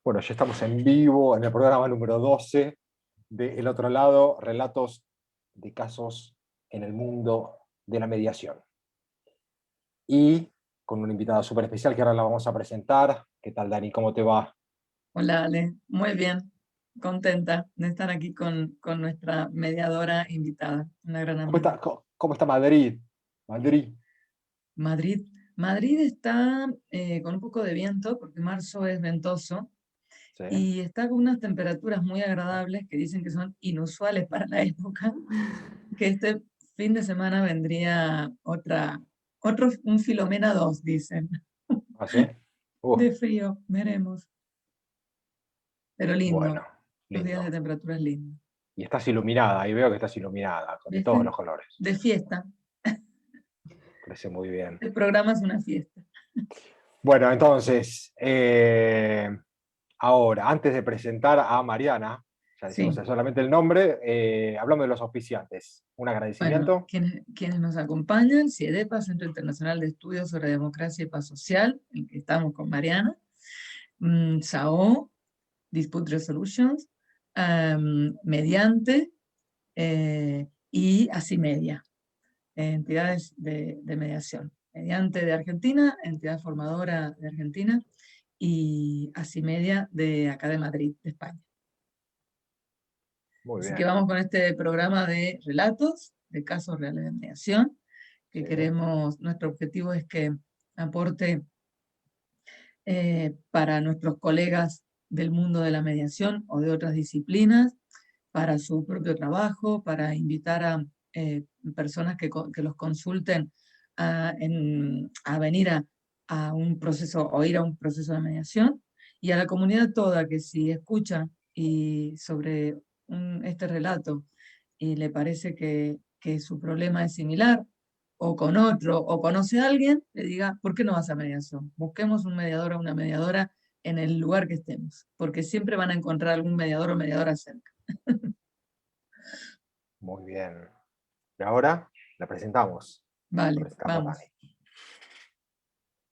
Bueno, ya estamos en vivo en el programa número 12 de El Otro Lado, relatos de casos en el mundo de la mediación. Y con una invitada súper especial que ahora la vamos a presentar. ¿Qué tal, Dani? ¿Cómo te va? Hola, Ale. Muy bien. Contenta de estar aquí con nuestra mediadora invitada, una gran ¿Cómo amiga. está, cómo está Madrid? Madrid. Madrid. Madrid está con un poco de viento, porque marzo es ventoso, Sí. y está con unas temperaturas muy agradables que dicen que son inusuales para la época, que este fin de semana vendría un Filomena 2, dicen, ¿Ah, sí? de frío, veremos. Pero Bueno, lindo, los días de lindo. temperaturas lindos. Y estás iluminada, ahí veo que estás iluminada, de todos ¿Viste? los colores. De fiesta. Parece muy bien. El programa es una fiesta. Bueno, entonces, ahora, antes de presentar a Mariana, ya decimos Sí. solamente el nombre, hablamos de los auspiciantes. Un Bueno, agradecimiento. quienes nos acompañan, CIEDEPA, Centro Internacional de Estudios sobre Democracia y Paz Social, en que estamos con Mariana, SAO, Dispute Resolutions, Mediante y Asimedia, entidades de mediación. Mediante de Argentina, entidad formadora de Argentina, y Asimedia de acá de Madrid, de España. Muy Así bien. que vamos con este programa de relatos, de casos reales de mediación, que Sí. queremos, nuestro objetivo es que aporte para nuestros colegas del mundo de la mediación o de otras disciplinas, para su propio trabajo, para invitar a personas que los consulten a venir a un proceso o ir a un proceso de mediación, y a la comunidad toda que si escucha y sobre este relato y le parece que su problema es similar, o con otro, o conoce a alguien, le diga, ¿por qué no vas a mediación? Busquemos un mediador o una mediadora en el lugar que estemos, porque siempre van a encontrar algún mediador o mediadora cerca. Muy bien. Y ahora la presentamos. La Vale, presentamos, vamos. Dani.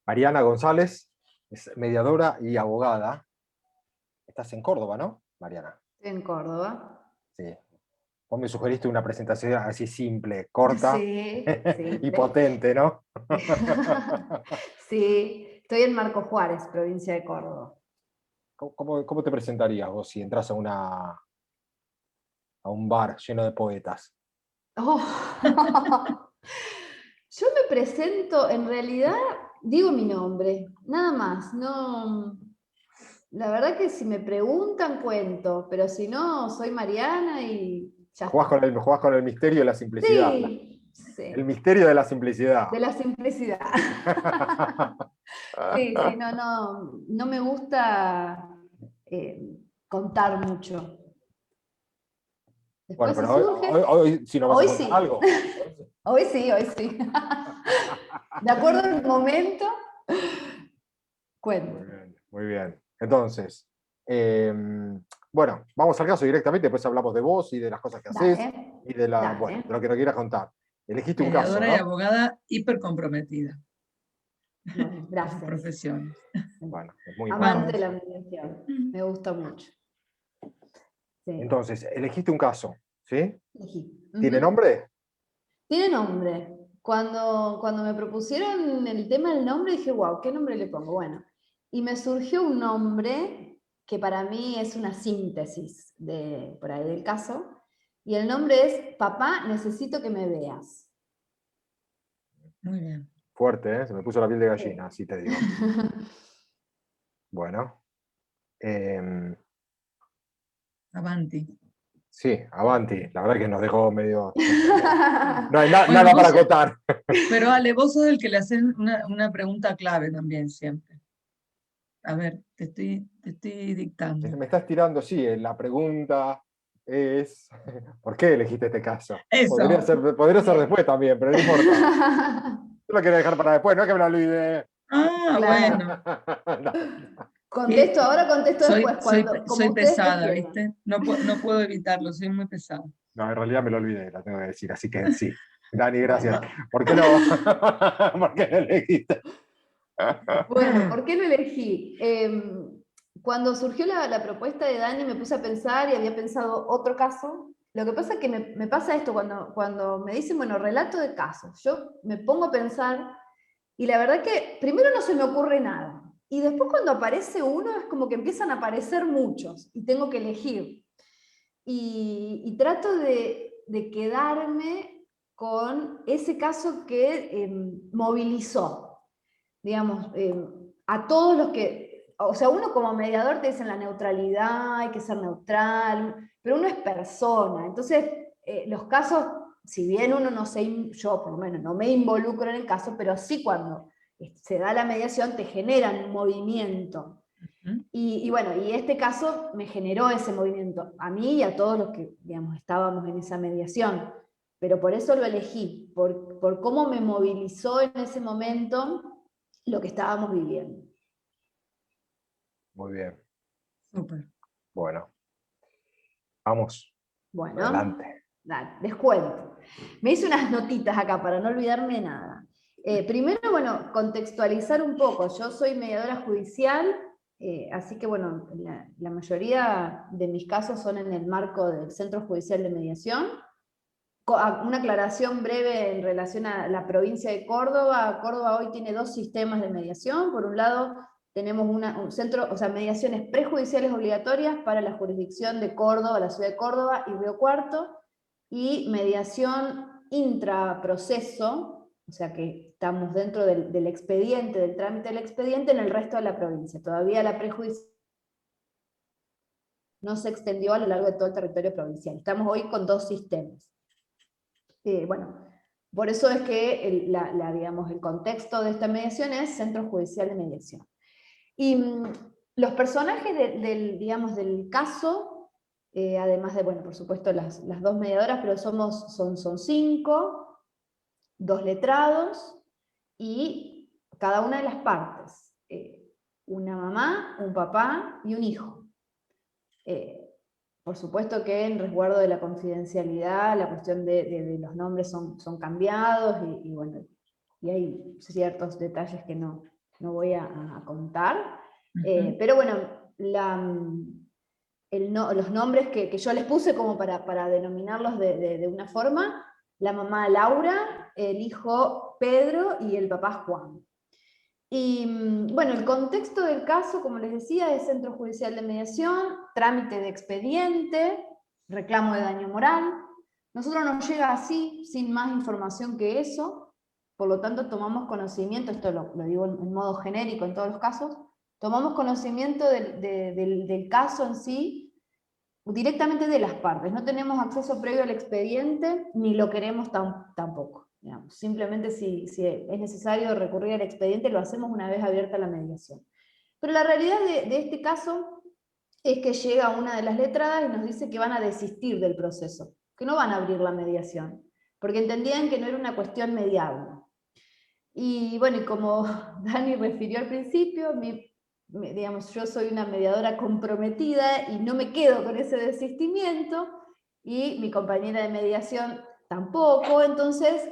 Mariana González es mediadora y abogada. Estás en Córdoba, ¿no, Mariana? En Córdoba. Sí. Vos me sugeriste una presentación así simple, corta Sí, y simple. potente, ¿no? Sí, estoy en Marco Juárez, provincia de Córdoba. ¿Cómo te presentarías vos si entras a un bar lleno de poetas? Oh. Yo me presento, en realidad, digo mi nombre, nada más. No, la verdad que si me preguntan, cuento, pero si no, soy Mariana y ya está. Jugás con el misterio de la simplicidad. Sí, El sí, misterio de la simplicidad. de la simplicidad. Sí, sí, no me gusta contar mucho. Bueno, Después si pero surge, hoy sí nos vas a hoy contar sí, algo. hoy sí, hoy sí. De acuerdo al momento, Muy cuento. bien, muy bien. Entonces, bueno, vamos al caso directamente, después hablamos de vos y de las cosas que haces Dale, y de bueno, dale. de lo que nos quieras contar. Elegiste un caso, Mediadora y ¿no? abogada hiper comprometida Bueno, con sus gracias. profesiones. Bueno, es muy Amante de importante. Vamos. la mediación, me gusta mucho. Sí, Entonces, elegiste un caso, ¿sí? elegí. ¿Tiene Ujú. nombre? Tiene nombre. Cuando me propusieron el tema del nombre, dije, wow, ¿qué nombre le pongo? Bueno, y me surgió un nombre que para mí es una síntesis por ahí del caso, y el nombre es Papá, necesito que me veas. Muy bien. Fuerte, ¿eh? Se me puso la piel de Sí. gallina, así te digo. Bueno. Avanti. Sí, avanti. La verdad que nos dejó medio... No hay Bueno, nada para acotar. pero Ale, vos sos el que le hacen una pregunta clave también siempre. A ver, te estoy dictando. Me estás tirando, sí, la pregunta es, ¿por qué elegiste este caso? Eso. Podría ser Bien. después también, pero no importa. Yo lo quería dejar para después, no es que me lo olvide. Ah, Claro. bueno. No. Contesto ahora, contesto después, como Soy ustedes pesada, prefieran. ¿viste? No puedo evitarlo, soy muy pesada. No, en realidad me lo olvidé, la tengo que decir, así que sí. Dani, gracias. Bueno, ¿Por qué no? ¿Por qué no elegiste? bueno, ¿por qué lo elegí? cuando surgió la propuesta de Dani me puse a pensar y había pensado otro caso. Lo que pasa es que me pasa esto, cuando me dicen, bueno, relato de casos, yo me pongo a pensar y la verdad que primero no se me ocurre nada. Y después cuando aparece uno es como que empiezan a aparecer muchos y tengo que elegir. Y trato de quedarme con ese caso que movilizó, digamos, a todos los que, o sea, uno como mediador te dicen la neutralidad, hay que ser neutral, pero uno es persona, entonces los casos, si bien uno no se, yo por lo menos no me involucro en el caso, pero sí cuando se da la mediación te generan un movimiento. Y bueno, y este caso me generó ese movimiento, a mí y a todos los que, digamos, estábamos en esa mediación, pero por eso lo elegí, por cómo me movilizó en ese momento lo que estábamos viviendo. Muy bien. Súper. Bueno, vamos. Bueno, Adelante. dale, les cuento. Me hice unas notitas acá para no olvidarme de nada. Primero, bueno, contextualizar un poco. Yo soy mediadora judicial, así que bueno, la mayoría de mis casos son en el marco del Centro Judicial de Mediación. Una aclaración breve en relación a la provincia de Córdoba. Córdoba hoy tiene dos sistemas de mediación. Por un lado, tenemos un centro, o sea, mediaciones prejudiciales obligatorias para la jurisdicción de Córdoba, la ciudad de Córdoba y Río Cuarto, y mediación intraproceso, o sea que estamos dentro del expediente, del trámite del expediente en el resto de la provincia. Todavía la prejudicial no se extendió a lo largo de todo el territorio provincial. Estamos hoy con dos sistemas. Bueno, por eso es que digamos, el contexto de esta mediación es Centro Judicial de Mediación. Y los personajes digamos, del caso, además de, bueno, por supuesto, las dos mediadoras, pero son 5, 2 letrados, y cada una de las partes, una mamá, un papá y un hijo. Por supuesto que en resguardo de la confidencialidad, la cuestión de los nombres son cambiados, y bueno, y hay ciertos detalles que no voy a contar. Pero bueno, los nombres que yo les puse como para denominarlos de una forma: la mamá Laura, el hijo Pedro y el papá Juan. Y bueno, el contexto del caso, como les decía, es Centro Judicial de Mediación, trámite de expediente, reclamo de daño moral. Nosotros nos llega así, sin más información que eso, por lo tanto tomamos conocimiento, esto lo digo en modo genérico en todos los casos, tomamos conocimiento del caso en sí directamente de las partes, no tenemos acceso previo al expediente, ni lo queremos tampoco. Digamos. Simplemente si es necesario recurrir al expediente, lo hacemos una vez abierta la mediación. Pero la realidad de este caso es que llega una de las letradas y nos dice que van a desistir del proceso, que no van a abrir la mediación, porque entendían que no era una cuestión mediable. Y bueno, y como Dani refirió al principio, digamos, yo soy una mediadora comprometida y no me quedo con ese desistimiento, y mi compañera de mediación tampoco. Entonces,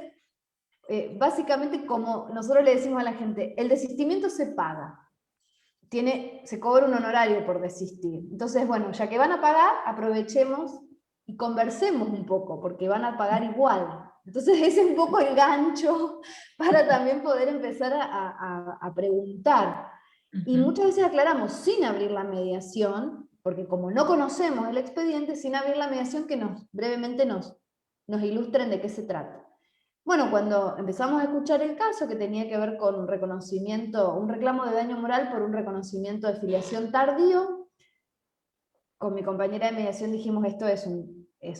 básicamente, como nosotros le decimos a la gente, el desistimiento se paga, se cobra un honorario por desistir. Entonces, bueno, ya que van a pagar, aprovechemos y conversemos un poco, porque van a pagar igual. Entonces ese es un poco el gancho para también poder empezar a preguntar. Y muchas veces aclaramos sin abrir la mediación, porque como no conocemos el expediente, sin abrir la mediación, que brevemente nos ilustren de qué se trata. Bueno, cuando empezamos a escuchar el caso, que tenía que ver con un reclamo de daño moral por un reconocimiento de filiación tardío, con mi compañera de mediación dijimos, esto es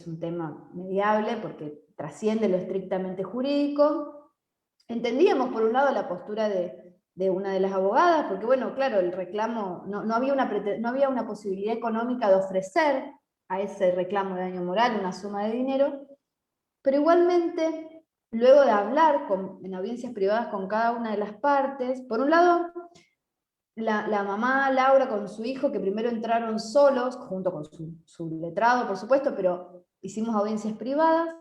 un tema mediable porque trasciende lo estrictamente jurídico. Entendíamos, por un lado, la postura de una de las abogadas, porque bueno, claro, el reclamo, no había una posibilidad económica de ofrecer a ese reclamo de daño moral una suma de dinero, pero igualmente, luego de hablar en audiencias privadas con cada una de las partes, por un lado, la mamá Laura con su hijo, que primero entraron solos, junto con su letrado, por supuesto, pero hicimos audiencias privadas.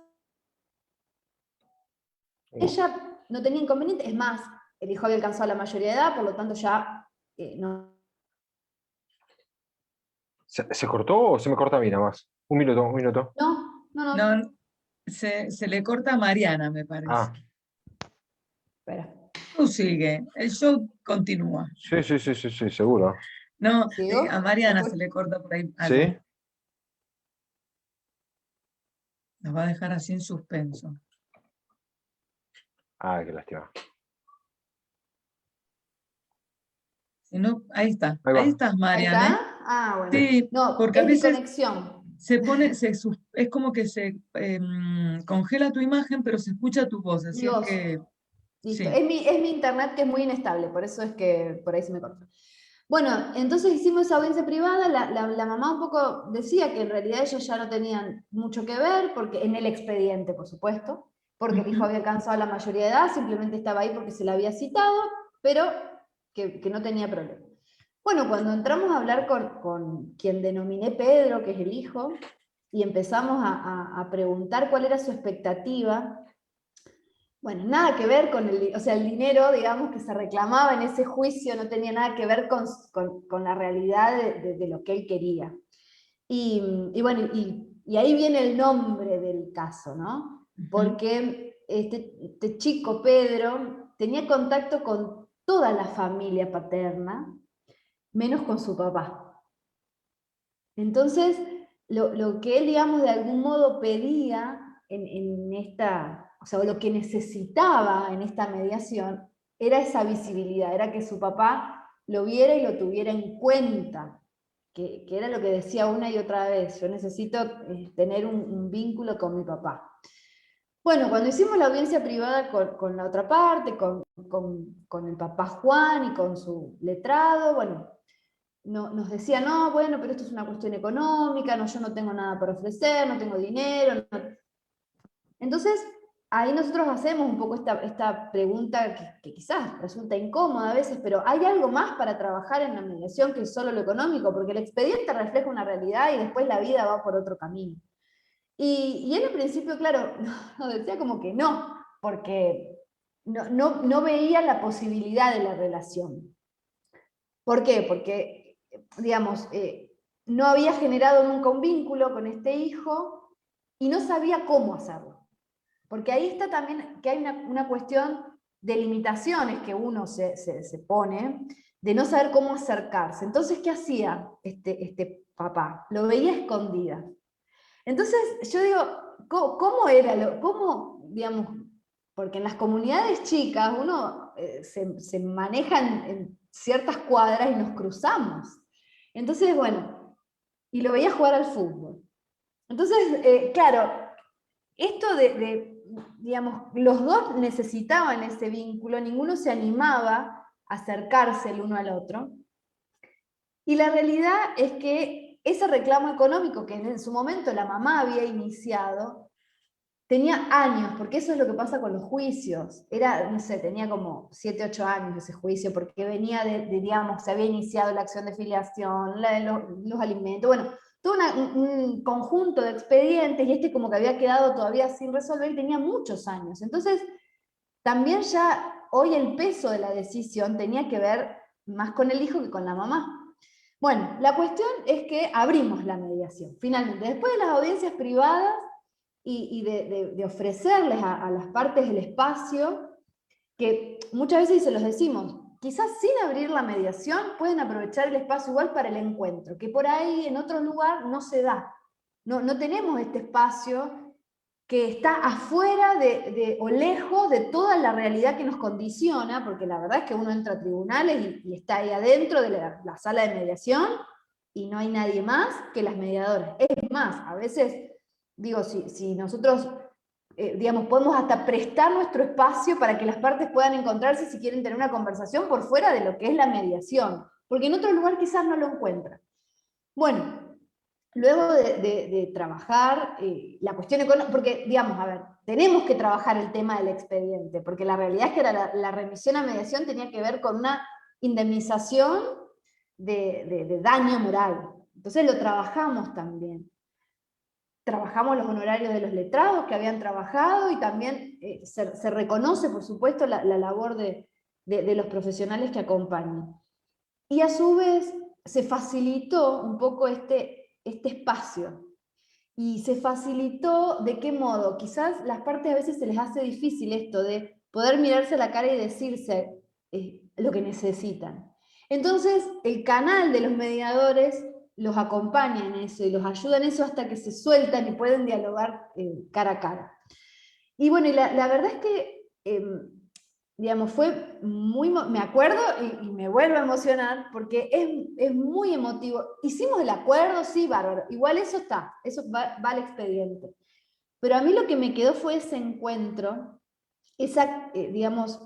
Ella no tenía inconveniente, es más, el hijo había alcanzado la mayoría de edad, por lo tanto ya no ¿Se cortó o se me corta a mí nada más? Un minuto, un minuto. No. No, se le corta a Mariana, me parece. Ah, Espera. Tú sigue, el show continúa. sí, seguro. No, a ¿Sigo? Mariana Después- se le corta por ahí algo. ¿Sí? Nos va a dejar así en suspenso. Ah, qué lástima. Si no, ahí está. Ahí Ahí va. estás, ¿Ahí Mariana, ¿eh? está? Ah, bueno. Sí, No, porque a es mi veces conexión. se pone, es como que se congela tu imagen, pero se escucha tu voz, así Mi es voz. que Listo. sí. Es mi internet que es muy inestable, por eso es que por ahí se me corta. Bueno, entonces hicimos esa audiencia privada, la mamá un poco decía que en realidad ellos ya no tenían mucho que ver, porque en el expediente, por supuesto, porque el hijo Ujú. había alcanzado la mayoría de edad, simplemente estaba ahí porque se la había citado, pero que no tenía problema. Bueno, cuando entramos a hablar con quien denominé Pedro, que es el hijo, y empezamos a preguntar cuál era su expectativa, bueno, nada que ver con o sea, el dinero, digamos, que se reclamaba en ese juicio no tenía nada que ver con la realidad de lo que él quería. Y bueno, y ahí viene el nombre del caso, ¿no? Ujú. Porque este chico, Pedro, tenía contacto con toda la familia paterna, menos con su papá. Entonces, lo que él, digamos, de algún modo pedía en esta, o sea, lo que necesitaba en esta mediación, era esa visibilidad, era que su papá lo viera y lo tuviera en cuenta, que era lo que decía una y otra vez, yo necesito tener un vínculo con mi papá. Bueno, cuando hicimos la audiencia privada con la otra parte, con el papá Juan y con su letrado, bueno, no, nos decía, no, bueno, pero esto es una cuestión económica, no, yo no tengo nada para ofrecer, no tengo dinero. No. Entonces, ahí nosotros hacemos un poco esta pregunta que quizás resulta incómoda a veces, pero ¿hay algo más para trabajar en la mediación que solo lo económico? Porque el expediente refleja una realidad y después la vida va por otro camino. Y él al principio, claro, nos decía como que no, porque no veía la posibilidad de la relación. ¿Por qué? Porque, digamos, no había generado nunca un vínculo con este hijo y no sabía cómo hacerlo. Porque ahí está también que hay una cuestión de limitaciones que uno se pone, de no saber cómo acercarse. Entonces, ¿qué hacía este papá? Lo veía escondida. Entonces, yo digo, ¿cómo era? ¿Cómo, digamos, porque en las comunidades chicas uno se maneja en ciertas cuadras y nos cruzamos. Entonces, bueno, y lo veía jugar al fútbol. Entonces, claro, esto digamos, los dos necesitaban ese vínculo, ninguno se animaba a acercarse el uno al otro. Y la realidad es que ese reclamo económico que en su momento la mamá había iniciado, tenía años, porque eso es lo que pasa con los juicios. Era, no sé, tenía como 7, 8 años ese juicio, porque venía digamos, se había iniciado la acción de filiación, los alimentos, bueno, todo un conjunto de expedientes, y este como que había quedado todavía sin resolver, y tenía muchos años. Entonces, también ya hoy el peso de la decisión tenía que ver más con el hijo que con la mamá. Bueno, la cuestión es que abrimos la mediación, finalmente. Después de las audiencias privadas y de ofrecerles a las partes el espacio, que muchas veces se los decimos, quizás sin abrir la mediación pueden aprovechar el espacio igual para el encuentro, que por ahí en otro lugar no se da. No tenemos este espacio que está afuera o lejos de toda la realidad que nos condiciona, porque la verdad es que uno entra a tribunales y está ahí adentro de la sala de mediación y no hay nadie más que las mediadoras. Es más, a veces, digo, si nosotros, digamos, podemos hasta prestar nuestro espacio para que las partes puedan encontrarse si quieren tener una conversación por fuera de lo que es la mediación, porque en otro lugar quizás no lo encuentran. Bueno, luego de trabajar la cuestión económica, porque, digamos, a ver, tenemos que trabajar el tema del expediente, porque la realidad es que la remisión a mediación tenía que ver con una indemnización de daño moral. Entonces lo trabajamos también. Trabajamos los honorarios de los letrados que habían trabajado y también se reconoce, por supuesto, la labor de los profesionales que acompañan. Y a su vez, se facilitó un poco este espacio. Y se facilitó, ¿de qué modo? Quizás las partes a veces se les hace difícil esto de poder mirarse a la cara y decirse lo que necesitan. Entonces, el canal de los mediadores los acompaña en eso y los ayuda en eso hasta que se sueltan y pueden dialogar cara a cara. Y bueno, la verdad es que, digamos, fue muy, me acuerdo y me vuelvo a emocionar porque es muy emotivo. Hicimos el acuerdo, sí, bárbaro, igual eso está, eso va al expediente. Pero a mí lo que me quedó fue ese encuentro, esa, digamos,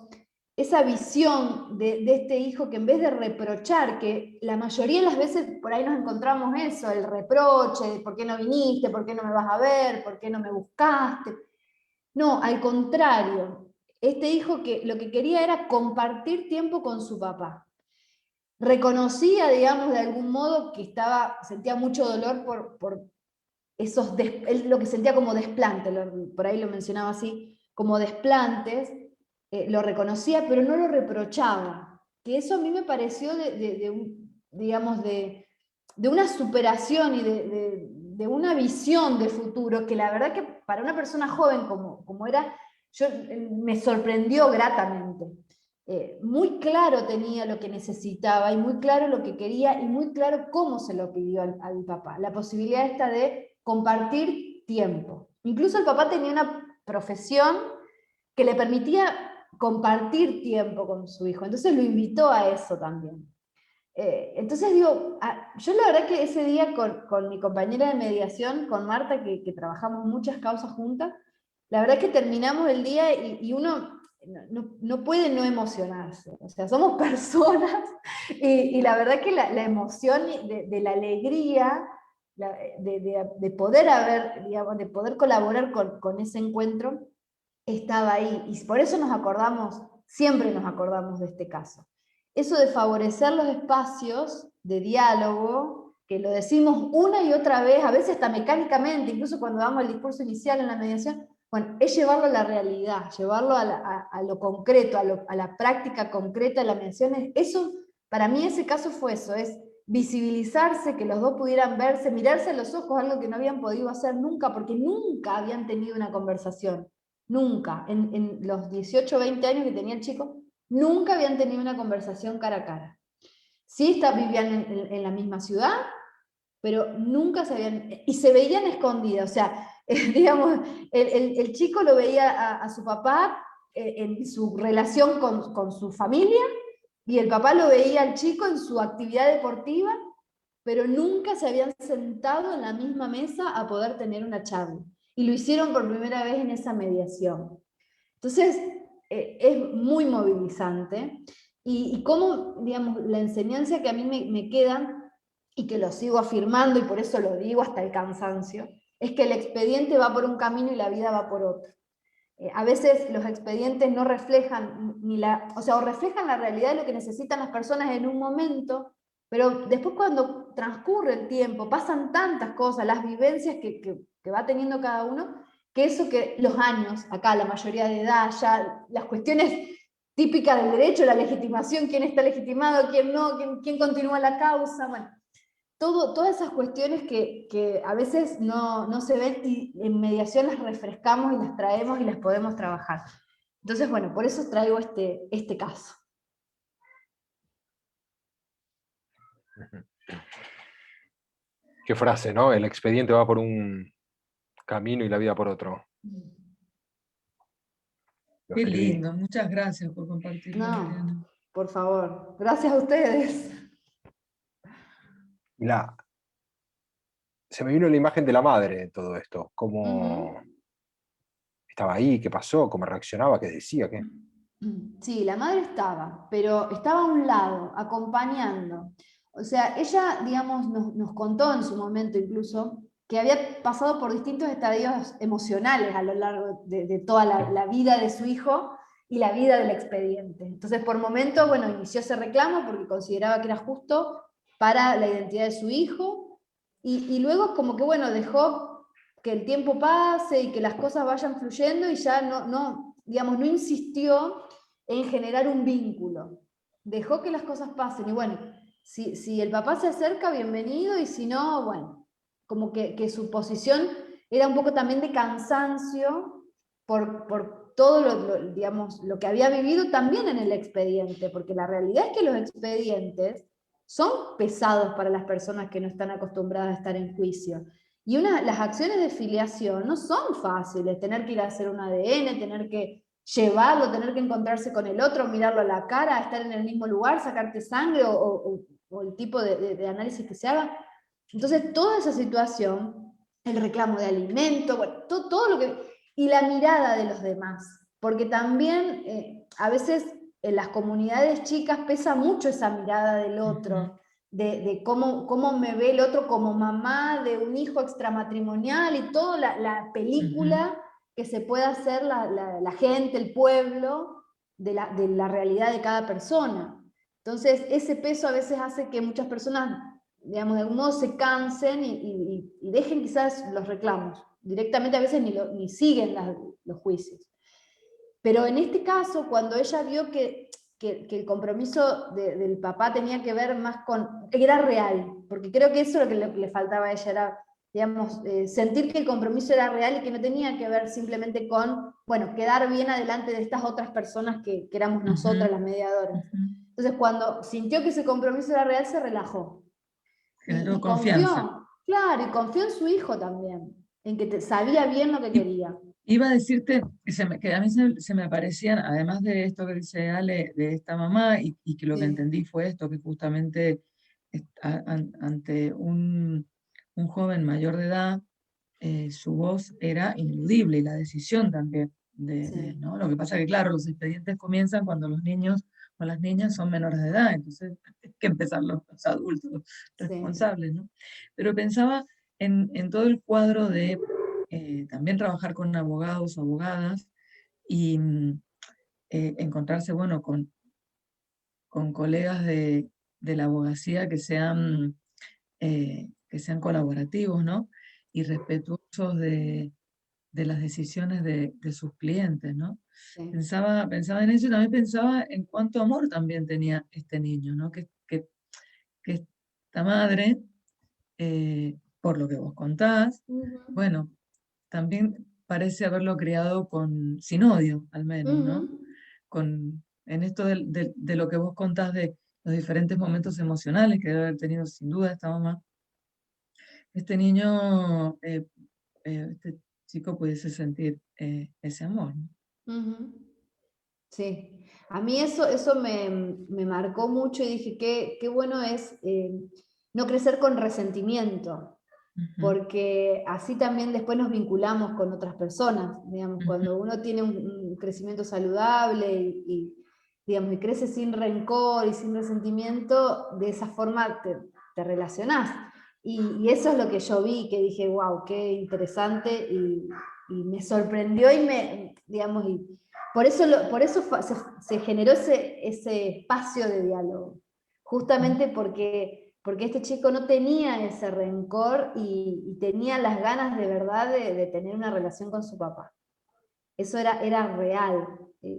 esa visión de este hijo que en vez de reprochar, que la mayoría de las veces por ahí nos encontramos eso, el reproche, ¿por qué no viniste? ¿Por qué no me vas a ver? ¿Por qué no me buscaste? No, al contrario, este hijo que lo que quería era compartir tiempo con su papá. Reconocía, digamos, de algún modo que sentía mucho dolor por esos, lo que sentía como desplante, por ahí lo mencionaba así, como desplantes, lo reconocía, pero no lo reprochaba. Que eso a mí me pareció digamos, de una superación y de una visión de futuro, que la verdad que para una persona joven como era, me sorprendió gratamente. Muy claro tenía lo que necesitaba y muy claro lo que quería y muy claro cómo se lo pidió al papá. La posibilidad esta de compartir tiempo. Incluso el papá tenía una profesión que le permitía compartir tiempo con su hijo, entonces lo invitó a eso también. Entonces digo, yo la verdad que ese día con mi compañera de mediación, con Marta, que trabajamos muchas causas juntas, la verdad que terminamos el día y uno no puede no emocionarse. O sea, somos personas y la verdad que la emoción de la alegría, de poder haber, digamos, de poder colaborar con ese encuentro, estaba ahí. Y por eso nos acordamos, siempre nos acordamos de este caso. Eso de favorecer los espacios de diálogo, que lo decimos una y otra vez, a veces hasta mecánicamente, incluso cuando damos el discurso inicial en la mediación, bueno, es llevarlo a la realidad, llevarlo a lo concreto, a la práctica concreta de la mediación. Eso, para mí ese caso fue eso, es visibilizarse, que los dos pudieran verse, mirarse a los ojos, algo que no habían podido hacer nunca, porque nunca habían tenido una conversación, nunca, en los 18 o 20 años que tenía el chico, nunca habían tenido una conversación cara a cara. Sí vivían en la misma ciudad, pero nunca se habían, y se veían escondidas, o sea, digamos, el chico lo veía a su papá en su relación con su familia, y el papá lo veía al chico en su actividad deportiva, pero nunca se habían sentado en la misma mesa a poder tener una charla. Y lo hicieron por primera vez en esa mediación. Entonces, es muy movilizante. Y cómo, digamos, la enseñanza que a mí me queda, y que lo sigo afirmando, y por eso lo digo hasta el cansancio, es que el expediente va por un camino y la vida va por otro. A veces los expedientes no reflejan o reflejan la realidad de lo que necesitan las personas en un momento, pero después cuando transcurre el tiempo, pasan tantas cosas, las vivencias que va teniendo cada uno, que eso que los años, acá la mayoría de edad, ya las cuestiones típicas del derecho, la legitimación, quién está legitimado, quién no, quién continúa la causa, bueno, todas esas cuestiones que a veces no se ven y en mediación las refrescamos y las traemos y las podemos trabajar. Entonces, bueno, por eso traigo este caso. Qué frase, ¿no? El expediente va por un camino y la vida por otro. Lo Qué escribí. lindo, muchas gracias por compartirlo, Mariana. No, por favor, gracias a ustedes. Se me vino la imagen de la madre de todo esto. Cómo estaba ahí, qué pasó, cómo reaccionaba, qué decía, qué. Sí, la madre estaba, pero estaba a un lado, acompañando. O sea, ella, digamos, nos contó en su momento incluso que había pasado por distintos estadios emocionales a lo largo de toda la vida de su hijo y la vida del expediente. Entonces, por momentos, bueno, inició ese reclamo porque consideraba que era justo para la identidad de su hijo, y luego como que, bueno, dejó que el tiempo pase y que las cosas vayan fluyendo y ya digamos, no insistió en generar un vínculo. Dejó que las cosas pasen y bueno, si el papá se acerca, bienvenido, y si no, bueno, como que su posición era un poco también de cansancio por todo digamos, lo que había vivido también en el expediente, porque la realidad es que los expedientes son pesados para las personas que no están acostumbradas a estar en juicio. Y las acciones de filiación no son fáciles, tener que ir a hacer un ADN, tener que llevarlo, tener que encontrarse con el otro, mirarlo a la cara, estar en el mismo lugar, sacarte sangre o el tipo de análisis que se haga. Entonces, toda esa situación, el reclamo de alimento, bueno, todo lo que... Y la mirada de los demás, porque también a veces en las comunidades chicas pesa mucho esa mirada del otro, de cómo me ve el otro como mamá de un hijo extramatrimonial y toda la película que se puede hacer la gente, el pueblo, de la realidad de cada persona. Entonces, ese peso a veces hace que muchas personas, digamos, de algún modo se cansen y dejen quizás los reclamos. Directamente a veces ni siguen los juicios. Pero en este caso, cuando ella vio que el compromiso del papá tenía que ver más que era real, porque creo que eso es lo que le faltaba a ella, era, digamos, sentir que el compromiso era real y que no tenía que ver simplemente con, bueno, quedar bien adelante de estas otras personas que éramos nosotras las mediadoras. Entonces, cuando sintió que ese compromiso era real, se relajó. Generó Y confianza. confió, claro, y confió en su hijo también, en que sabía bien lo que quería. Iba a decirte que a mí se me aparecían, además de esto que dice Ale, de esta mamá, y que lo que entendí fue esto, que justamente ante un joven mayor de edad, su voz era ineludible y la decisión también ¿no? Lo que pasa que, claro, los expedientes comienzan cuando los niños o las niñas son menores de edad, entonces hay que empezar los adultos responsables, ¿no? Pero pensaba en todo el cuadro de también trabajar con abogados o abogadas y encontrarse, bueno, con colegas de la abogacía que sean colaborativos, ¿no? Y respetuosos de las decisiones de sus clientes, ¿no? Sí. Pensaba en eso y también pensaba en cuánto amor también tenía este niño, ¿no? Que esta madre, por lo que vos contás, bueno, también parece haberlo criado sin odio, al menos, ¿no? En esto de lo que vos contás de los diferentes momentos emocionales que debe haber tenido sin duda esta mamá, este niño, este chico pudiese sentir ese amor, ¿no? Sí, a mí eso me marcó mucho y dije, qué bueno es no crecer con resentimiento, porque así también después nos vinculamos con otras personas, digamos, cuando uno tiene un crecimiento saludable digamos, y crece sin rencor y sin resentimiento, de esa forma te relacionás. Y eso es lo que yo vi, que dije, wow, qué interesante, y me sorprendió digamos, por eso se generó ese espacio de diálogo, justamente porque este chico no tenía ese rencor y tenía las ganas de verdad de tener una relación con su papá. Eso era real,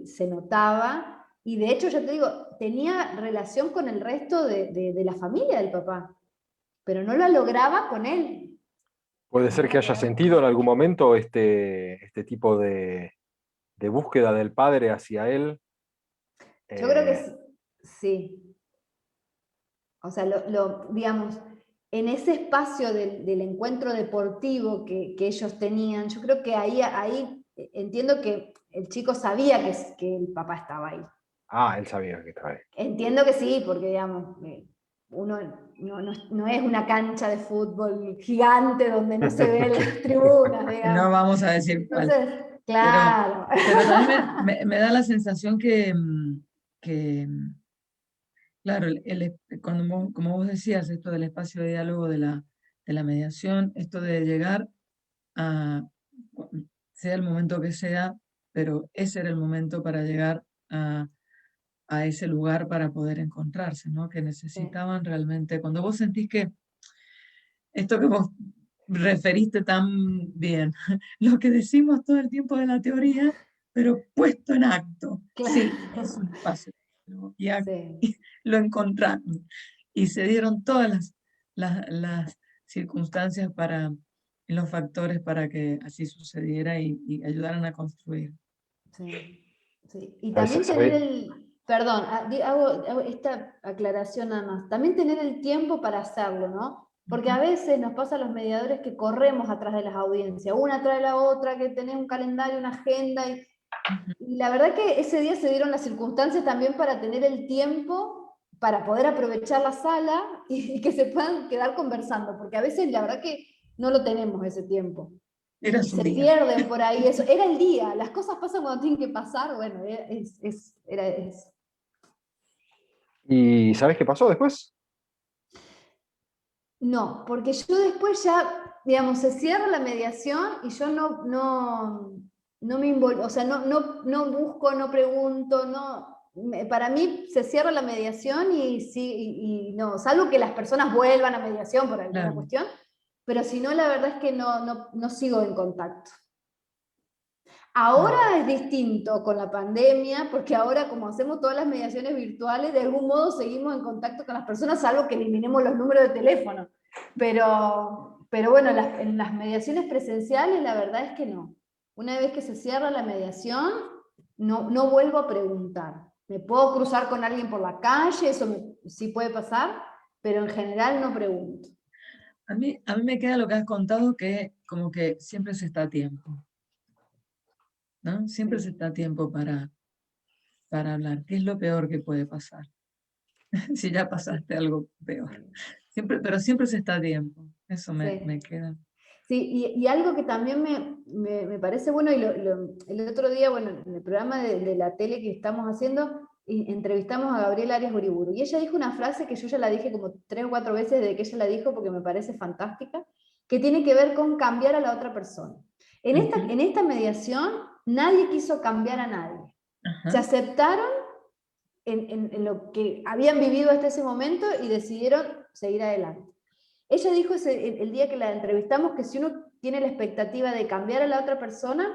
se notaba, y de hecho, yo te digo, tenía relación con el resto de la familia del papá, pero no la lograba con él. Puede ser que haya sentido en algún momento este tipo de búsqueda del padre hacia él. Yo creo que sí. O sea, digamos, en ese espacio del encuentro deportivo que ellos tenían, yo creo que ahí entiendo que el chico sabía que el papá estaba ahí. Ah, él sabía que estaba ahí. Entiendo que sí, porque digamos, uno no es una cancha de fútbol gigante donde no se ven las tribunas, digamos. No vamos a decir cuál. Entonces, claro. Pero también me da la sensación que claro, como vos decías, esto del espacio de diálogo de la mediación, esto de llegar a, sea el momento que sea, pero ese era el momento para llegar a ese lugar para poder encontrarse, ¿no? Que necesitaban realmente, cuando vos sentís que esto que vos referiste tan bien, lo que decimos todo el tiempo de la teoría, pero puesto en acto, Claro. sí, es un espacio. Y Sí. lo encontraron. y se dieron todas las circunstancias y los factores para que así sucediera y ayudaran a construir. Sí, sí. Y ¿Sabes? también tener perdón, hago esta aclaración nada más, también tener el tiempo para hacerlo, ¿no? Porque a veces nos pasa a los mediadores que corremos atrás de las audiencias, una atrás de la otra, que tenés un calendario, una agenda, y la verdad que ese día se dieron las circunstancias también para tener el tiempo para poder aprovechar la sala y que se puedan quedar conversando, porque a veces la verdad que no lo tenemos ese tiempo. Era Y su se día. pierden por ahí, eso. Era el día, las cosas pasan cuando tienen que pasar, bueno, era eso. ¿Y sabes qué pasó después? No, porque yo después ya, digamos, se cierra la mediación y yo no me involucro, o sea, no busco, no pregunto, para mí se cierra la mediación y sí, y no, salvo que las personas vuelvan a mediación por alguna Claro. cuestión, pero si no, la verdad es que no sigo en contacto. Ahora es distinto con la pandemia, porque ahora como hacemos todas las mediaciones virtuales, de algún modo seguimos en contacto con las personas, salvo que eliminemos los números de teléfono. Pero bueno, en las mediaciones presenciales la verdad es que no. Una vez que se cierra la mediación, no vuelvo a preguntar. Me puedo cruzar con alguien por la calle, eso sí puede pasar, pero en general no pregunto. A mí me queda lo que has contado, que como que siempre se está a tiempo, ¿no? Siempre se está a tiempo para hablar. ¿Qué es lo peor que puede pasar? Si ya pasaste algo peor. Pero siempre se está a tiempo. Eso me queda. Sí, y algo que también me parece bueno, y el otro día, bueno, en el programa de la tele que estamos haciendo, entrevistamos a Gabriela Arias Uriburu, y ella dijo una frase que yo ya la dije como 3 o 4 veces desde que ella la dijo, porque me parece fantástica, que tiene que ver con cambiar a la otra persona. En esta mediación, nadie quiso cambiar a nadie. Ajá. Se aceptaron en lo que habían vivido hasta ese momento y decidieron seguir adelante. Ella dijo el día que la entrevistamos que si uno tiene la expectativa de cambiar a la otra persona,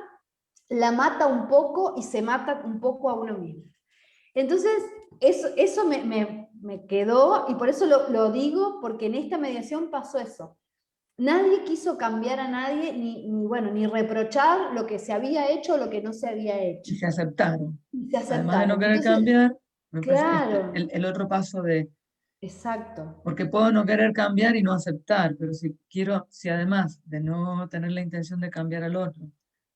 la mata un poco y se mata un poco a uno mismo. Entonces, eso me quedó, y por eso lo digo, porque en esta mediación pasó eso. Nadie quiso cambiar a nadie, ni reprochar lo que se había hecho o lo que no se había hecho. Y se aceptaron. Y se aceptaron. Además de no querer Entonces, cambiar, me claro. parece el otro paso de... Exacto. Porque puedo no querer cambiar y no aceptar, pero si además de no tener la intención de cambiar al otro,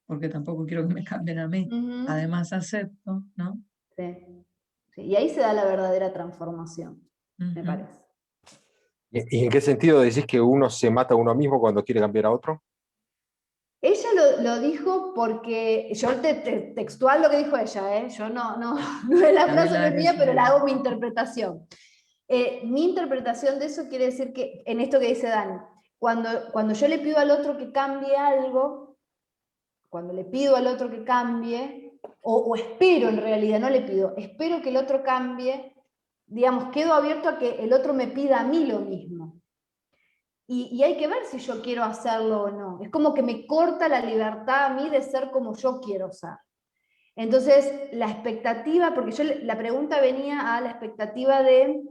porque tampoco quiero que me cambien a mí, además acepto, ¿no? Sí. Sí. Y ahí se da la verdadera transformación, me parece. ¿Y en qué sentido decís que uno se mata a uno mismo cuando quiere cambiar a otro? Ella lo dijo porque, yo textual lo que dijo ella, ¿eh? Yo no es la frase no es mía, pero la hago mi interpretación. Mi interpretación de eso quiere decir que, en esto que dice Dani, cuando yo le pido al otro que cambie algo, cuando le pido al otro que cambie, o espero en realidad, no le pido, espero que el otro cambie, digamos, quedo abierto a que el otro me pida a mí lo mismo. Y hay que ver si yo quiero hacerlo o no. Es como que me corta la libertad a mí de ser como yo quiero ser. Entonces, la expectativa, porque la pregunta venía a la expectativa de,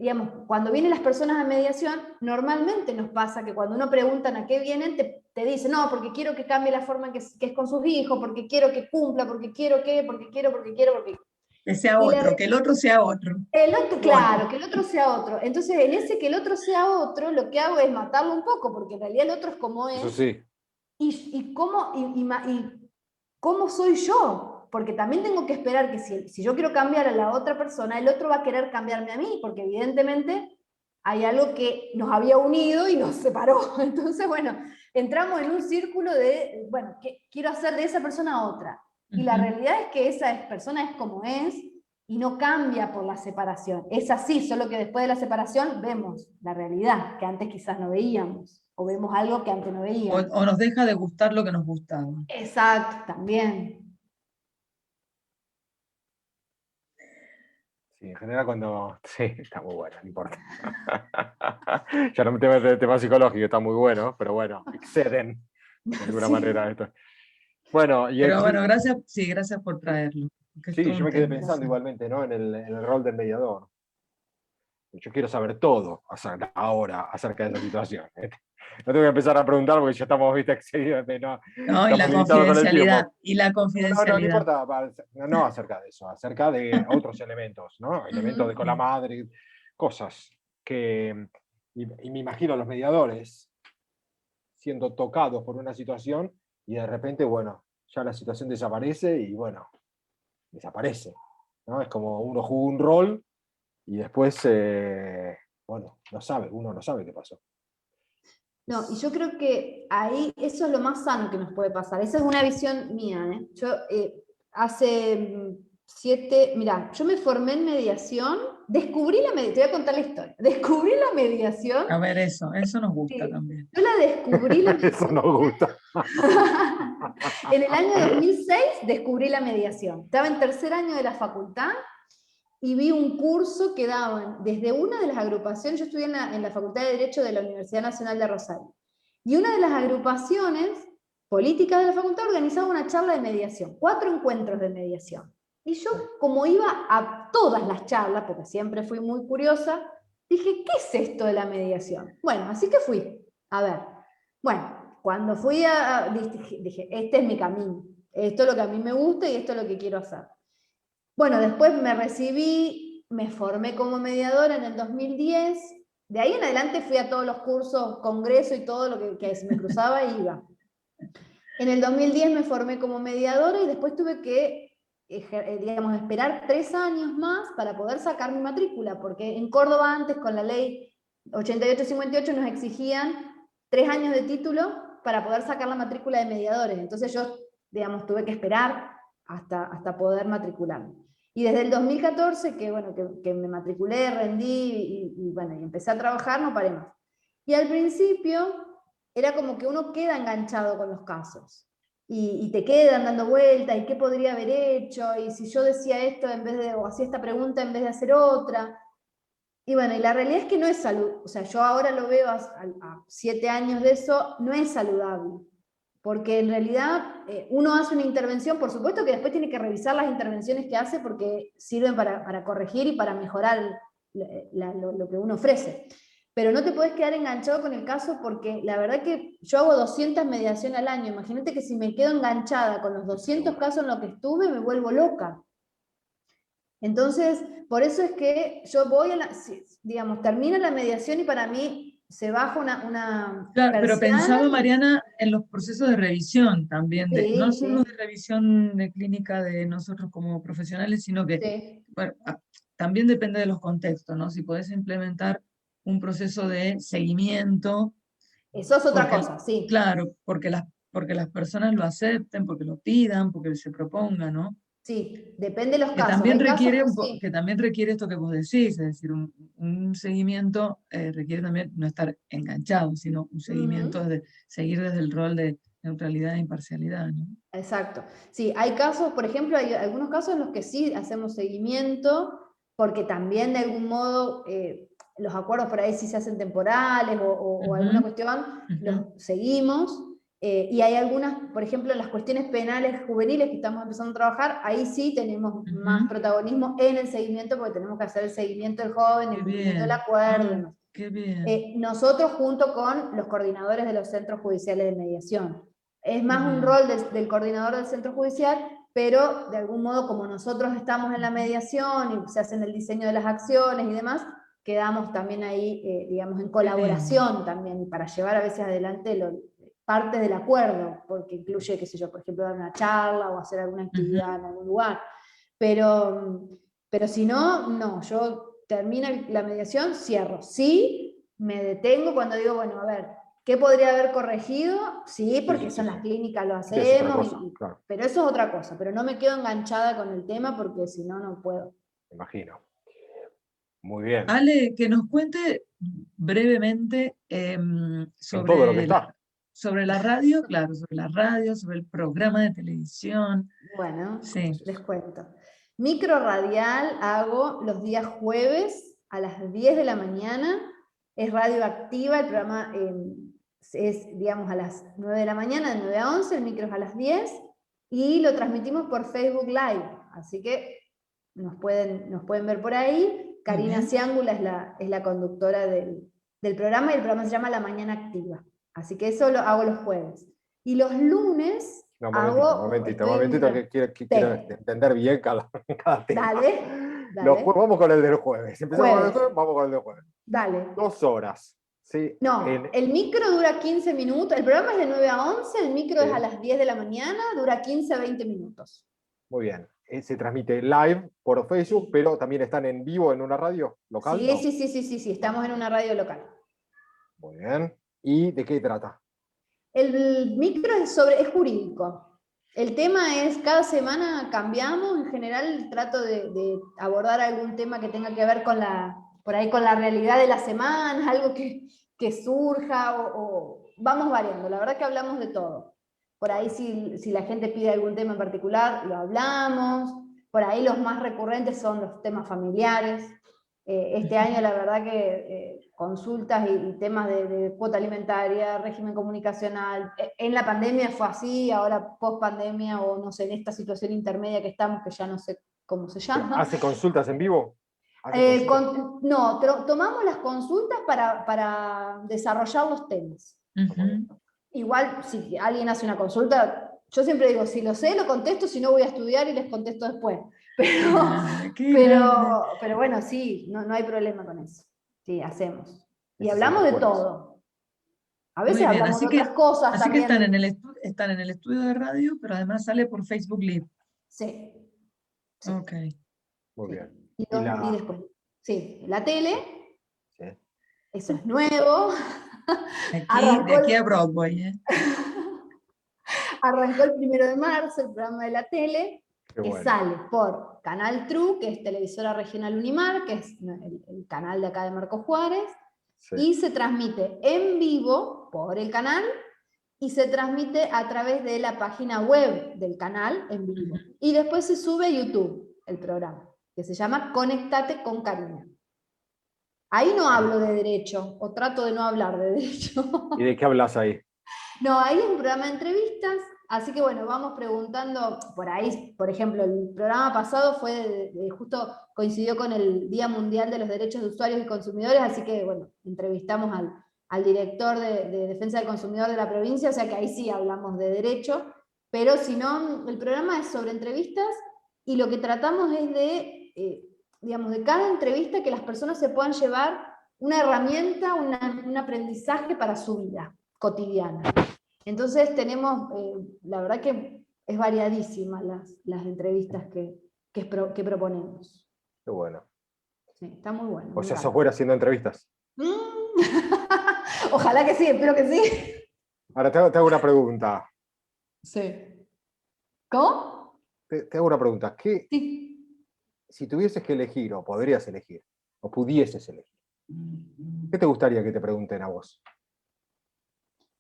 digamos, cuando vienen las personas a mediación, normalmente nos pasa que cuando uno pregunta a qué vienen, te dicen, no, porque quiero que cambie la forma en que es con sus hijos, porque quiero que cumpla, porque quiero que, porque quiero. Que sea otro, que el otro sea otro. El otro, claro, que el otro sea otro. Entonces, en ese que el otro sea otro, lo que hago es matarlo un poco, porque en realidad el otro es como es. Eso sí. Y cómo soy yo. Porque también tengo que esperar que si yo quiero cambiar a la otra persona, el otro va a querer cambiarme a mí, porque evidentemente hay algo que nos había unido y nos separó. Entonces, bueno, entramos en un círculo de, bueno, quiero hacer de esa persona otra. Y la realidad es que esa persona es como es, y no cambia por la separación. Es así, solo que después de la separación vemos la realidad, que antes quizás no veíamos, o vemos algo que antes no veíamos. O nos deja de gustar lo que nos gustaba. Exacto, también. Sí, en general cuando... Sí, está muy bueno, no importa. Ya no me meto en el tema psicológico, está muy bueno, pero bueno, exceden de alguna manera esto. Bueno, pero bueno, gracias por traerlo. Sí, yo me quedé pensando igualmente, ¿no? En el rol del mediador. Yo quiero saber todo ahora acerca de esa situación. No tengo que empezar a preguntar porque ya estamos, viste, excedidos, no, No, y la estamos limitados con el confidencialidad. tiempo. Y la No confidencialidad. importa, no acerca de eso, acerca de otros elementos, ¿no? Elementos de con la madre, cosas que, y me imagino a los mediadores siendo tocados por una situación y de repente, bueno, ya la situación desaparece y bueno, desaparece, ¿no? Es como uno jugó un rol y después, bueno, uno no sabe qué pasó. No, y yo creo que ahí eso es lo más sano que nos puede pasar. Esa es una visión mía, ¿eh? Yo hace 7, mirá, yo me formé en mediación, descubrí la mediación, te voy a contar la historia. Descubrí la mediación. A ver, eso nos gusta Sí, también. yo la descubrí la Eso nos gusta. En el año 2006 descubrí la mediación. Estaba en tercer año de la facultad y vi un curso que daban desde una de las agrupaciones, yo estudié en la Facultad de Derecho de la Universidad Nacional de Rosario, y una de las agrupaciones políticas de la facultad organizaba una charla de mediación, 4 encuentros de mediación. Y yo, como iba a todas las charlas, porque siempre fui muy curiosa, dije, ¿qué es esto de la mediación? Bueno, así que fui, a ver. Bueno, cuando fui dije, este es mi camino, esto es lo que a mí me gusta y esto es lo que quiero hacer. Bueno, después me recibí, me formé como mediadora en el 2010, de ahí en adelante fui a todos los cursos, congreso y todo lo que se me cruzaba e iba. En el 2010 me formé como mediadora y después tuve que, digamos, esperar 3 años más para poder sacar mi matrícula, porque en Córdoba antes con la ley 8858 nos exigían 3 años de título para poder sacar la matrícula de mediadores. Entonces yo, digamos, tuve que esperar hasta poder matricularme. Y desde el 2014, que me matriculé, rendí y empecé a trabajar, no paré más. Y al principio era como que uno queda enganchado con los casos. Y te quedan dando vueltas, y qué podría haber hecho, y si yo decía esto o hacía esta pregunta en vez de hacer otra. Y bueno, y la realidad es que no es salud, o sea, yo ahora lo veo a 7 años de eso, no es saludable. Porque en realidad uno hace una intervención, por supuesto que después tiene que revisar las intervenciones que hace porque sirven para corregir y para mejorar lo que uno ofrece. Pero no te puedes quedar enganchado con el caso porque la verdad que yo hago 200 mediaciones al año. Imagínate que si me quedo enganchada con los 200 casos en los que estuve, me vuelvo loca. Entonces, por eso es que yo voy digamos, termino la mediación y para mí se baja una Claro, pero pensaba, persiana. Mariana, en los procesos de revisión también, no Sí, solo sí, de revisión de clínica de nosotros como profesionales, sino que sí. bueno, también depende de los contextos, ¿no? Si podés implementar un proceso de seguimiento, Eso es otra porque, cosa, sí. claro, porque las personas lo acepten, porque lo pidan, porque se propongan, ¿no? Sí, depende de los Que casos. también Hay casos requiere, que sí. que también requiere esto que vos decís, es decir, un seguimiento requiere también no estar enganchado, sino un seguimiento Ujú. de seguir desde el rol de neutralidad e imparcialidad, ¿no? Exacto. Sí, hay casos, por ejemplo, hay algunos casos en los que sí hacemos seguimiento, porque también de algún modo los acuerdos por ahí sí se hacen temporales o alguna Ujú, cuestión, ujú, los seguimos. Y hay algunas, por ejemplo, las cuestiones penales juveniles que estamos empezando a trabajar, ahí sí tenemos más ujú. protagonismo en el seguimiento, porque tenemos que hacer el seguimiento del joven, el Qué cumplimiento del bien, acuerdo y ay, demás. qué bien, Nosotros junto con los coordinadores de los centros judiciales de mediación. Es qué más un bien. rol del coordinador del centro judicial, pero de algún modo como nosotros estamos en la mediación y se hacen el diseño de las acciones y demás, quedamos también ahí, digamos, en Qué lindo. colaboración también para llevar a veces adelante partes del acuerdo, porque incluye, qué sé yo, por ejemplo, dar una charla o hacer alguna Ujú. actividad en algún lugar. Pero si no, no, yo termino la mediación, cierro. Sí, me detengo cuando digo, bueno, a ver, ¿qué podría haber corregido? Sí, porque Sí. son las clínicas, lo Sí, es otra hacemos, cosa, claro, pero eso es otra cosa, pero no me quedo enganchada con el tema porque si no, no puedo. me imagino. Muy bien. Ale, que nos cuente brevemente En todo lo que está. sobre la radio, claro, sobre la radio, sobre el programa de televisión. Bueno, Sí, les cuento. Micro radial hago los días jueves a las 10 de la mañana. Es radioactiva, el programa es, digamos, a las 9 de la mañana, de 9 a 11, el micro es a las 10, y lo transmitimos por Facebook Live, así que nos pueden ver por ahí. Karina bien. Ciángula es la conductora del programa, y el programa se llama La Mañana Activa. Así que eso lo hago los jueves. Y los lunes No, hago, estoy en mi momentito, que quiero entender bien cada tema. Dale, Vamos con el del jueves. Empezamos con el jueves, jueves, vamos con el del jueves. dale. 2 horas. ¿Sí? No, el micro dura 15 minutos, el programa es de 9 a 11, el micro Sí. es a las 10 de la mañana, dura 15 a 20 minutos. Muy bien. Se transmite live por Facebook, pero también están en vivo en una radio local, Sí, ¿no? sí, estamos en una radio local. Muy bien. ¿Y de qué trata? El micro es jurídico. El tema es, cada semana cambiamos, en general trato de abordar algún tema que tenga que ver por ahí con la realidad de la semana, algo que surja, o vamos variando. La verdad que hablamos de todo. Por ahí si la gente pide algún tema en particular, lo hablamos. Por ahí los más recurrentes son los temas familiares. Este año la verdad que consultas y temas de cuota alimentaria, régimen comunicacional, en la pandemia fue así, ahora post pandemia, o no sé, en esta situación intermedia que estamos, que ya no sé cómo se llama. ¿Hace consultas en vivo? No, tomamos las consultas para desarrollar los temas. Igual, si alguien hace una consulta, yo siempre digo, si lo sé, lo contesto, si no voy a estudiar y les contesto después. Pero bueno, sí, no hay problema con eso. Sí, hacemos. Y hablamos de todo. A veces Muy bien, hablamos de otras cosas así que también. están en el estudio de radio, pero además sale por Facebook Live. Sí. Ok. Muy bien. Y después, sí, la tele, Sí. eso es nuevo. De aquí a Broadway, ¿eh? Arrancó el 1 de marzo el programa de la tele, sale por Canal Tru, que es televisora regional Unimar, que es el canal de acá de Marcos Juárez, y se transmite en vivo por el canal, y se transmite a través de la página web del canal en vivo. Y después se sube a YouTube el programa, que se llama Conectate con Karina. Ahí no hablo de derecho, o trato de no hablar de derecho. ¿Y de qué hablas ahí? No, ahí es un programa de entrevistas, así que bueno, vamos preguntando por ahí. Por ejemplo, el programa pasado fue justo coincidió con el Día Mundial de los Derechos de Usuarios y Consumidores, así que bueno, entrevistamos al director de Defensa del Consumidor de la provincia, o sea que ahí sí hablamos de derecho, pero si no, el programa es sobre entrevistas, y lo que tratamos es digamos, de cada entrevista que las personas se puedan llevar una herramienta, un aprendizaje para su vida cotidiana. Entonces tenemos, la verdad que es variadísima las entrevistas que proponemos. Qué bueno. Sí, está muy bueno. O sea, sos buena haciendo entrevistas. Ojalá que sí, espero que sí. Ahora te hago una pregunta. Sí. ¿Cómo? Te hago una pregunta. Sí. Si tuvieses que elegir, o podrías elegir, o pudieses elegir, ¿qué te gustaría que te pregunten a vos?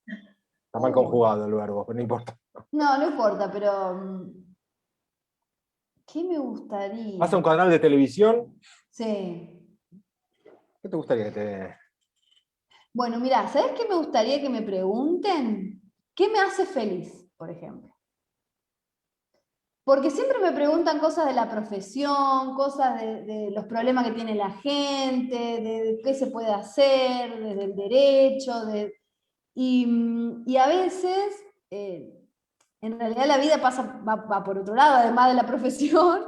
Está mal conjugado el verbo, pero no importa. No importa, pero ¿qué me gustaría? ¿Vas a un canal de televisión? Sí. ¿Qué te gustaría que te...? Bueno, mira, ¿sabes qué me gustaría que me pregunten? ¿Qué me hace feliz, por ejemplo? Porque siempre me preguntan cosas de la profesión, cosas de los problemas que tiene la gente, de qué se puede hacer, desde el derecho, y a veces, en realidad la vida va por otro lado, además de la profesión.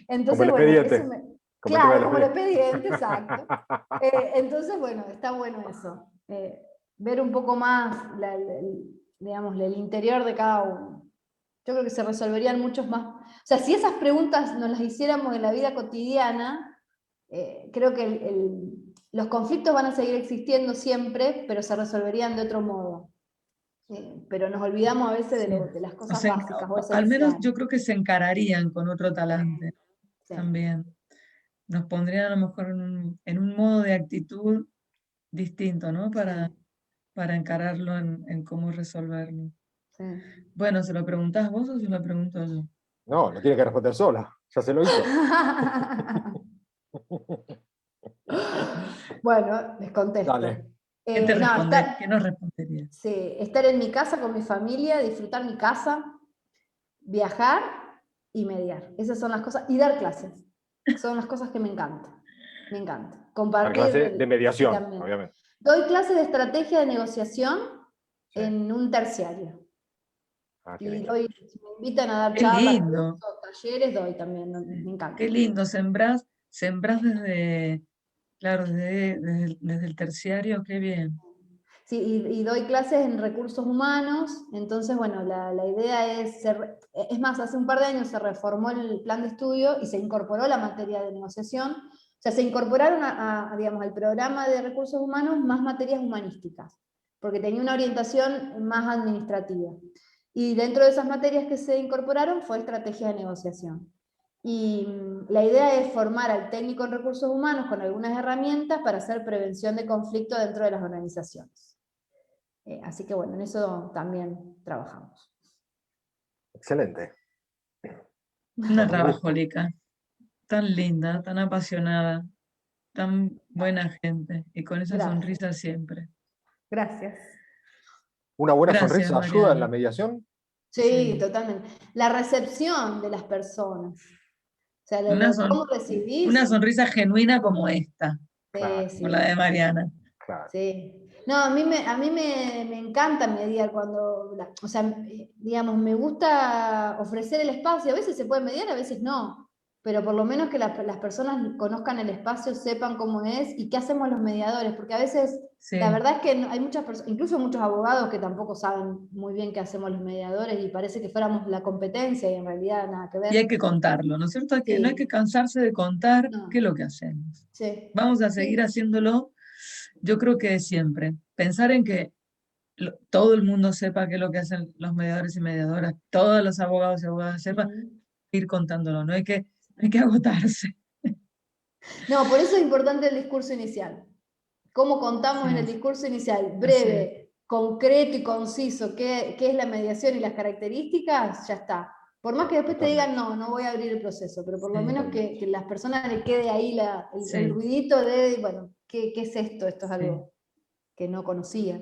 Entonces, como el expediente. bueno, claro, como el expediente, exacto. Entonces, bueno, está bueno eso. Ver un poco más, digamos, el interior de cada uno. Yo creo que se resolverían muchos más. O sea, si esas preguntas nos las hiciéramos en la vida cotidiana, creo que los conflictos van a seguir existiendo siempre, pero se resolverían de otro modo. Pero nos olvidamos a veces de las cosas básicas o al menos esenciales. yo creo que se encararían con otro talante también. Nos pondrían a lo mejor en un modo de actitud distinto, ¿no? Para encararlo en cómo resolverlo. Sí. Bueno, ¿se lo preguntás vos o se lo pregunto yo? No, lo tiene que responder sola. Ya se lo hizo. Bueno, les contesto. Dale. ¿Qué nos responderías? Sí, estar en mi casa con mi familia, disfrutar mi casa, viajar y mediar. Esas son las cosas. Y dar clases. Son las cosas que me encantan. Me encanta. Una Compartir. clase de mediación, también. obviamente. Doy clases de estrategia de negociación Sí. en un terciario. Ah, qué Y lindo. doy, si me invitan a dar Qué charlas, lindo. cursos, talleres, doy también. Me encanta. Qué lindo, sembrás desde, claro, desde el terciario, qué bien. Sí, y doy clases en recursos humanos, entonces, bueno, la idea es más, hace un par de años se reformó el plan de estudio y se incorporó la materia de negociación, o sea, se incorporaron digamos, al programa de recursos humanos más materias humanísticas, porque tenía una orientación más administrativa. Y dentro de esas materias que se incorporaron fue estrategia de negociación. Y la idea es formar al técnico en recursos humanos con algunas herramientas para hacer prevención de conflicto dentro de las organizaciones. Así que bueno, en eso también trabajamos. Excelente. Una Bueno, un gusto. trabajólica, tan linda, tan apasionada, tan buena gente, y con esa Gracias. sonrisa siempre. Gracias. ¿Una buena Gracias, sonrisa ayuda en la Mariana. mediación? Sí, Sí. totalmente. La recepción de las personas. O sea, Una, cómo son, una recibís. sonrisa genuina como esta, Claro, como la de Sí, Mariana. claro. sí. No, a mí me encanta mediar cuando, o sea, digamos, me gusta ofrecer el espacio. A veces se puede mediar, a veces no. Pero por lo menos que las personas conozcan el espacio, sepan cómo es y qué hacemos los mediadores. Porque a veces, Sí. la verdad es que hay muchas personas, incluso muchos abogados que tampoco saben muy bien qué hacemos los mediadores y parece que fuéramos la competencia y en realidad nada que ver. Y hay que contarlo, ¿no es cierto? No hay que Sí, cansarse de contar qué es no, lo que hacemos. sí, Vamos a seguir sí. haciéndolo, yo creo que siempre. Pensar en que todo el mundo sepa qué es lo que hacen los mediadores y mediadoras, todos los abogados y abogadas sepan, Ujú. ir contándolo, no hay que agotarse. No, por eso es importante el discurso inicial. Cómo contamos en el Sí, discurso inicial, así es. breve, concreto y conciso, qué es la mediación y las características, ya está. Por más que después te digan, Totalmente. no voy a abrir el proceso, pero por lo Sí, menos Totalmente. que las personas le quede ahí el sí, ruidito de, bueno, ¿qué es esto? Esto es sí. algo que no conocía.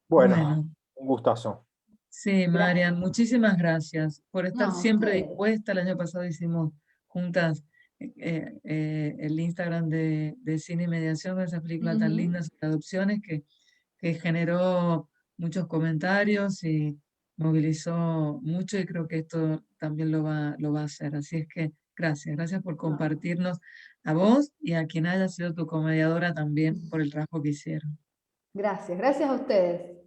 Bueno, Bueno, un gustazo. sí, Gracias. Marian, muchísimas gracias por estar No, siempre ustedes. dispuesta. El año pasado hicimos juntas el Instagram de Cine y Mediación, con esa película tan linda Ujú. sobre adopciones que generó muchos comentarios y movilizó mucho, y creo que esto también lo va a hacer. Así es que gracias por No. compartirnos, a vos y a quien haya sido tu comediadora también, por el trabajo que hicieron. Gracias a ustedes.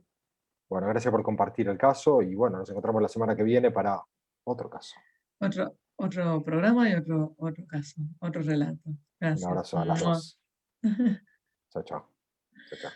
Bueno, gracias por compartir el caso y bueno, nos encontramos la semana que viene para otro caso. Otro programa y otro caso, otro relato. Un Gracias. abrazo a las dos. Chao, chao. Chao, chao.